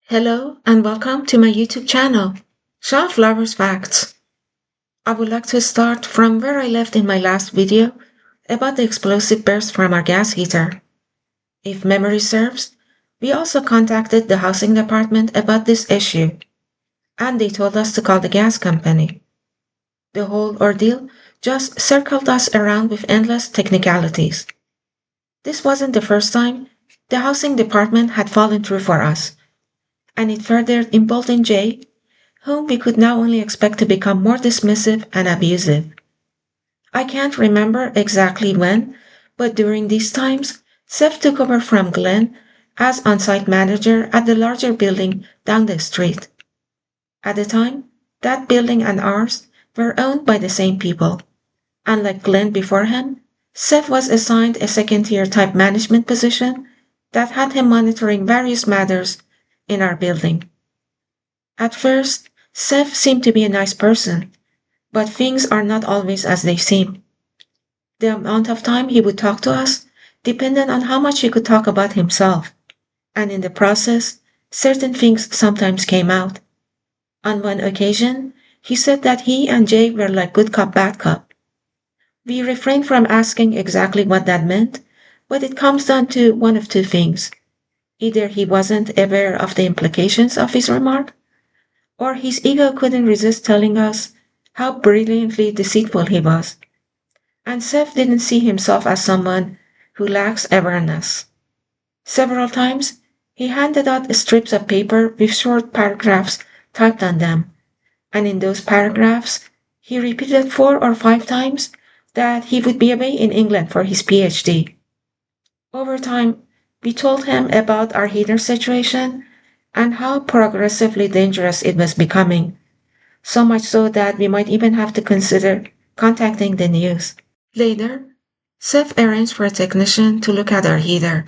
Hello and welcome to my YouTube channel, Flowers Facts. I would like to start from where I left in my last video about the explosive burst from our gas heater. If memory serves, we also contacted the housing department about this issue, and they told us to call the gas company. The whole ordeal just circled us around with endless technicalities. This wasn't the first time the housing department had fallen through for us, and it further emboldened Jay, whom we could now only expect to become more dismissive and abusive. I can't remember exactly when, but during these times, Seth took over from Glenn as on-site manager at the larger building down the street. At the time, that building and ours were owned by the same people. Unlike Glenn before him, Seth was assigned a second-tier type management position that had him monitoring various matters in our building. At first, Seth seemed to be a nice person, but things are not always as they seem. The amount of time he would talk to us depended on how much he could talk about himself, and in the process, certain things sometimes came out. On one occasion, he said that he and Jay were like good cop, bad cop. We refrained from asking exactly what that meant, but it comes down to one of two things. Either he wasn't aware of the implications of his remark, or his ego couldn't resist telling us how brilliantly deceitful he was. And Seth didn't see himself as someone who lacks awareness. Several times, he handed out strips of paper with short paragraphs typed on them, and in those paragraphs, he repeated 4 or 5 times that he would be away in England for his PhD. Over time, we told him about our heater situation and how progressively dangerous it was becoming, so much so that we might even have to consider contacting the news. Later, Seth arranged for a technician to look at our heater.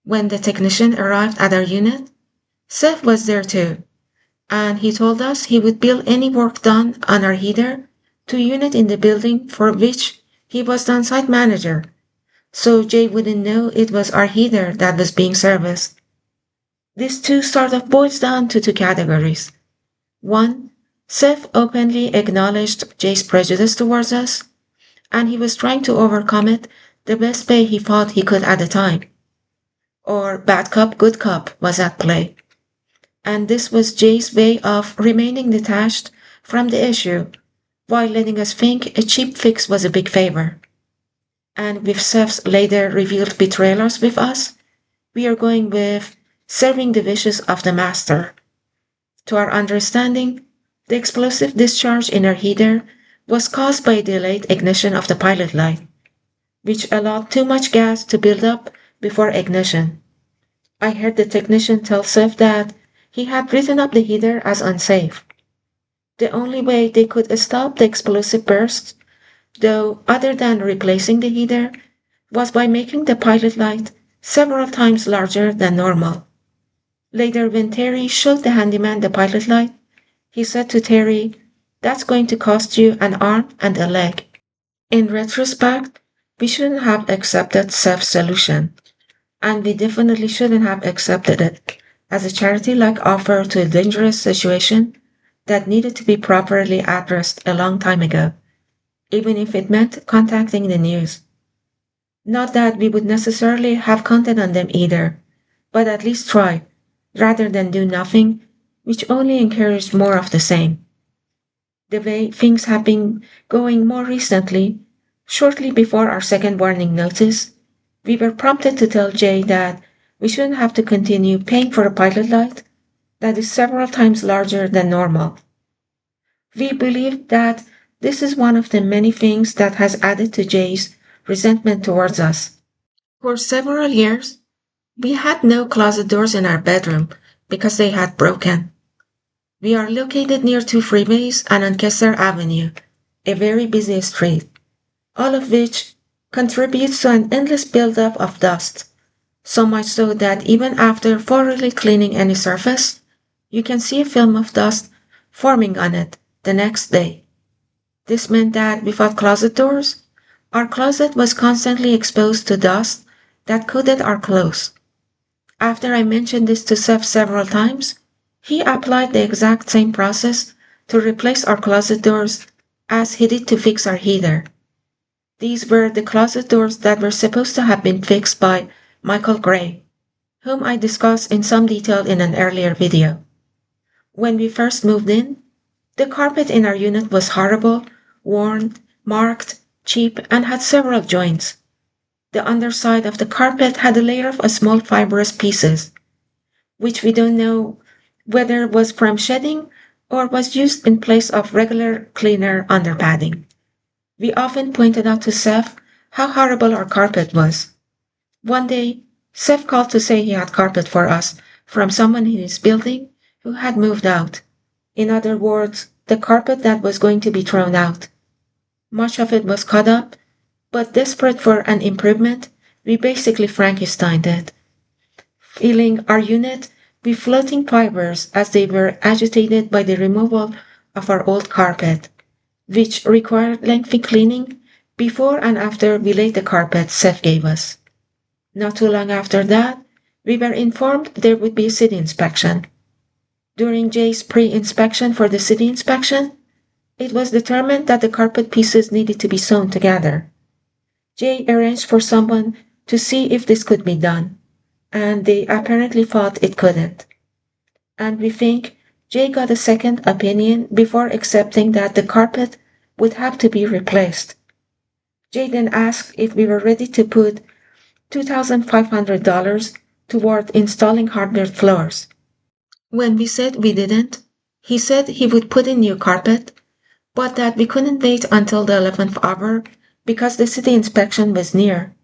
When the technician arrived at our unit, Seth was there too, and he told us he would bill any work done on our heater to a unit in the building for which he was the on-site manager, so Jay wouldn't know it was our heater that was being serviced. This too sort of boils down to two categories. One, Seth openly acknowledged Jay's prejudice towards us, and he was trying to overcome it the best way he thought he could at the time. Or bad cop, good cop was at play. And this was Jay's way of remaining detached from the issue while letting us think a cheap fix was a big favor. And with Seth's later revealed betrayals with us, we are going with serving the wishes of the master. To our understanding, the explosive discharge in our heater was caused by a delayed ignition of the pilot light, which allowed too much gas to build up before ignition. I heard the technician tell Seth that he had written up the heater as unsafe. The only way they could stop the explosive bursts, though, other than replacing the heater, was by making the pilot light several times larger than normal. Later, when Terry showed the handyman the pilot light, he said to Terry, "That's going to cost you an arm and a leg." In retrospect, we shouldn't have accepted Seth's solution, and we definitely shouldn't have accepted it as a charity-like offer to a dangerous situation that needed to be properly addressed a long time ago, even if it meant contacting the news. Not that we would necessarily have counted on them either, but at least try, rather than do nothing, which only encouraged more of the same. The way things have been going more recently, shortly before our second warning notice, we were prompted to tell Jay that we shouldn't have to continue paying for a pilot light that is several times larger than normal. We believe that this is one of the many things that has added to Jay's resentment towards us. For several years, we had no closet doors in our bedroom because they had broken. We are located near two freeways and on Kessler Avenue, a very busy street, all of which contributes to an endless buildup of dust, so much so that even after thoroughly cleaning any surface, you can see a film of dust forming on it the next day. This meant that without closet doors, our closet was constantly exposed to dust that coated our clothes. After I mentioned this to Seth several times, he applied the exact same process to replace our closet doors as he did to fix our heater. These were the closet doors that were supposed to have been fixed by Michael Gray, whom I discussed in some detail in an earlier video. When we first moved in, the carpet in our unit was horrible, worn, marked, cheap, and had several joints. The underside of the carpet had a layer of small fibrous pieces, which we don't know whether was from shedding or was used in place of regular cleaner underpadding. We often pointed out to Seth how horrible our carpet was. One day, Seth called to say he had carpet for us from someone in his building who had moved out. In other words, the carpet that was going to be thrown out. Much of it was cut up, but desperate for an improvement, we basically Frankensteined it, filling our unit with floating fibers as they were agitated by the removal of our old carpet, which required lengthy cleaning before and after we laid the carpet Seth gave us. Not too long after that, we were informed there would be a city inspection. During Jay's pre-inspection for the city inspection, it was determined that the carpet pieces needed to be sewn together. Jay arranged for someone to see if this could be done, and they apparently thought it couldn't. And we think Jay got a second opinion before accepting that the carpet would have to be replaced. Jay then asked if we were ready to put $2,500 toward installing hardwood floors. When we said we didn't, he said he would put in new carpet, but that we couldn't wait until the 11th hour because the city inspection was near.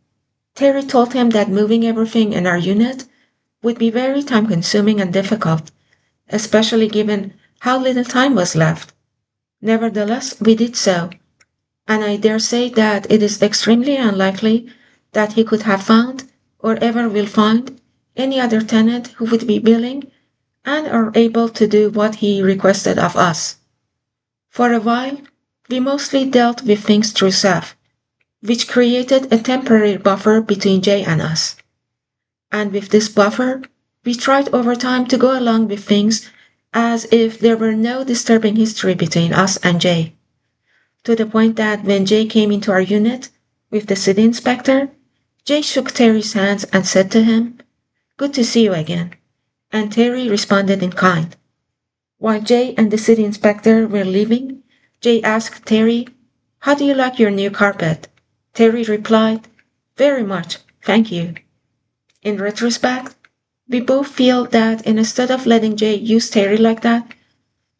Terry told him that moving everything in our unit would be very time consuming and difficult, especially given how little time was left. Nevertheless, we did so, and I dare say that it is extremely unlikely that he could have found, or ever will find, any other tenant who would be willing and are able to do what he requested of us. For a while, we mostly dealt with things through Seth, which created a temporary buffer between Jay and us. And with this buffer, we tried over time to go along with things as if there were no disturbing history between us and Jay, to the point that when Jay came into our unit with the city inspector, Jay shook Terry's hands and said to him, "Good to see you again," and Terry responded in kind. While Jay and the city inspector were leaving, Jay asked Terry, "How do you like your new carpet?" Terry replied, "Very much, thank you." In retrospect, we both feel that instead of letting Jay use Terry like that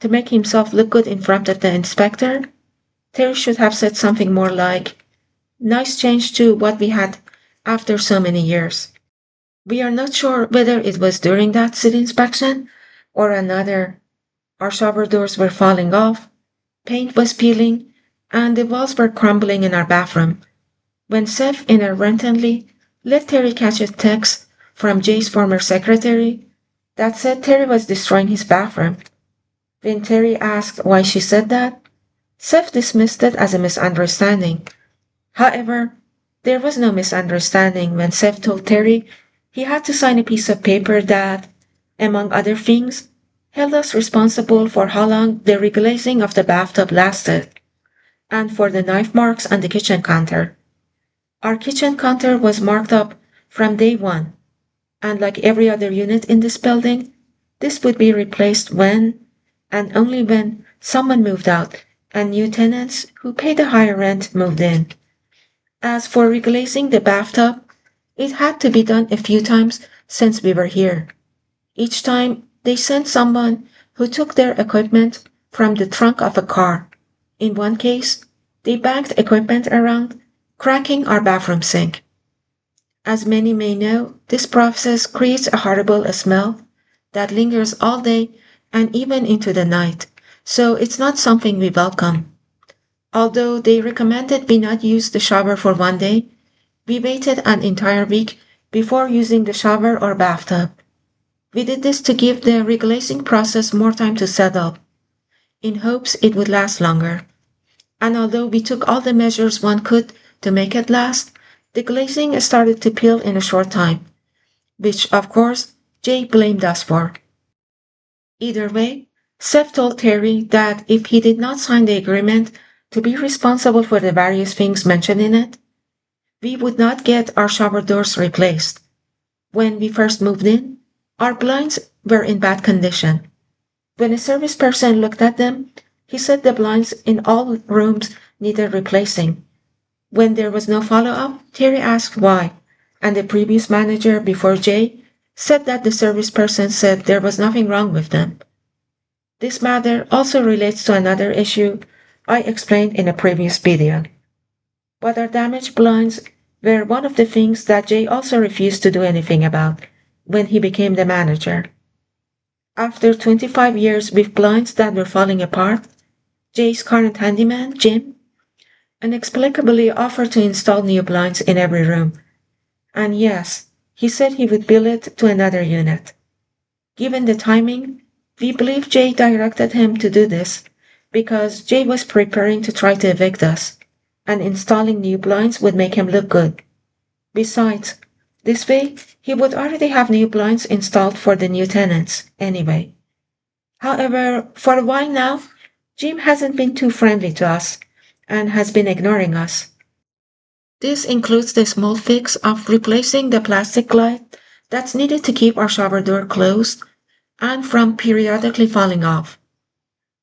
to make himself look good in front of the inspector, Terry should have said something more like, "Nice change to what we had after so many years." We are not sure whether it was during that city inspection or another. Our shower doors were falling off, paint was peeling, and the walls were crumbling in our bathroom, when Seth inadvertently let Terry catch a text from Jay's former secretary that said Terry was destroying his bathroom. When Terry asked why she said that, Seth dismissed it as a misunderstanding. However, there was no misunderstanding when Seth told Terry he had to sign a piece of paper that, among other things, held us responsible for how long the reglazing of the bathtub lasted, and for the knife marks on the kitchen counter. Our kitchen counter was marked up from day one, and like every other unit in this building, this would be replaced when, and only when, someone moved out and new tenants who paid a higher rent moved in. As for reglazing the bathtub, it had to be done a few times since we were here. Each time, they sent someone who took their equipment from the trunk of a car. In one case, they bagged equipment around, cracking our bathroom sink. As many may know, this process creates a horrible smell that lingers all day and even into the night, so it's not something we welcome. Although they recommended we not use the shower for one day, we waited an entire week before using the shower or bathtub. We did this to give the reglazing process more time to settle, in hopes it would last longer. And although we took all the measures one could to make it last, the glazing started to peel in a short time, which of course Jay blamed us for. Either way, Seth told Terry that if he did not sign the agreement to be responsible for the various things mentioned in it, we would not get our shower doors replaced. When we first moved in, our blinds were in bad condition. When a service person looked at them, he said the blinds in all rooms needed replacing. When there was no follow up, Terry asked why, and the previous manager before Jay said that the service person said there was nothing wrong with them. This matter also relates to another issue I explained in a previous video. But our damaged blinds were one of the things that Jay also refused to do anything about when he became the manager. After 25 years with blinds that were falling apart, Jay's current handyman, Jim, inexplicably offered to install new blinds in every room. And yes, he said he would bill it to another unit. Given the timing, we believe Jay directed him to do this because Jay was preparing to try to evict us, and installing new blinds would make him look good. Besides, this way he would already have new blinds installed for the new tenants anyway. However, for a while now, Jim hasn't been too friendly to us and has been ignoring us. This includes the small fix of replacing the plastic light that's needed to keep our shower door closed and from periodically falling off.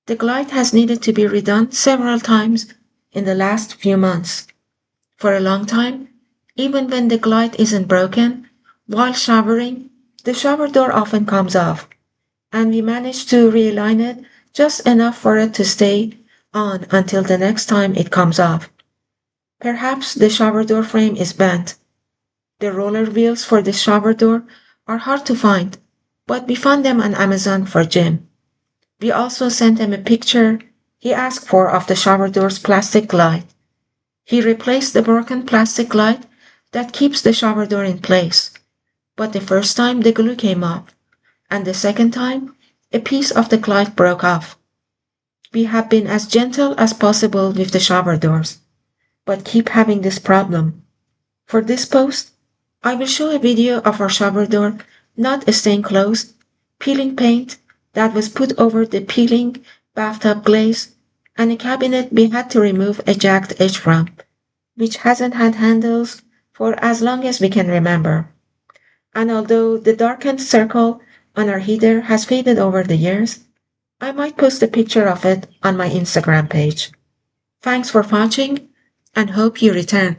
The glide has needed to be redone several times in the last few months. For a long time, even when the glide isn't broken, while showering, the shower door often comes off, and we manage to realign it just enough for it to stay on until the next time it comes off. Perhaps the shower door frame is bent. The roller wheels for the shower door are hard to find, but we found them on Amazon for Jim. We also sent him a picture he asked for of the shower door's plastic glide. He replaced the broken plastic glide that keeps the shower door in place. But the first time the glue came off, and the second time a piece of the glide broke off. We have been as gentle as possible with the shower doors, but keep having this problem. For this post, I will show a video of our shower door not staying closed, peeling paint that was put over the peeling bathtub glaze, and a cabinet we had to remove a jagged edge from, which hasn't had handles for as long as we can remember. And although the darkened circle on our heater has faded over the years, I might post a picture of it on my Instagram page. Thanks for watching and hope you return.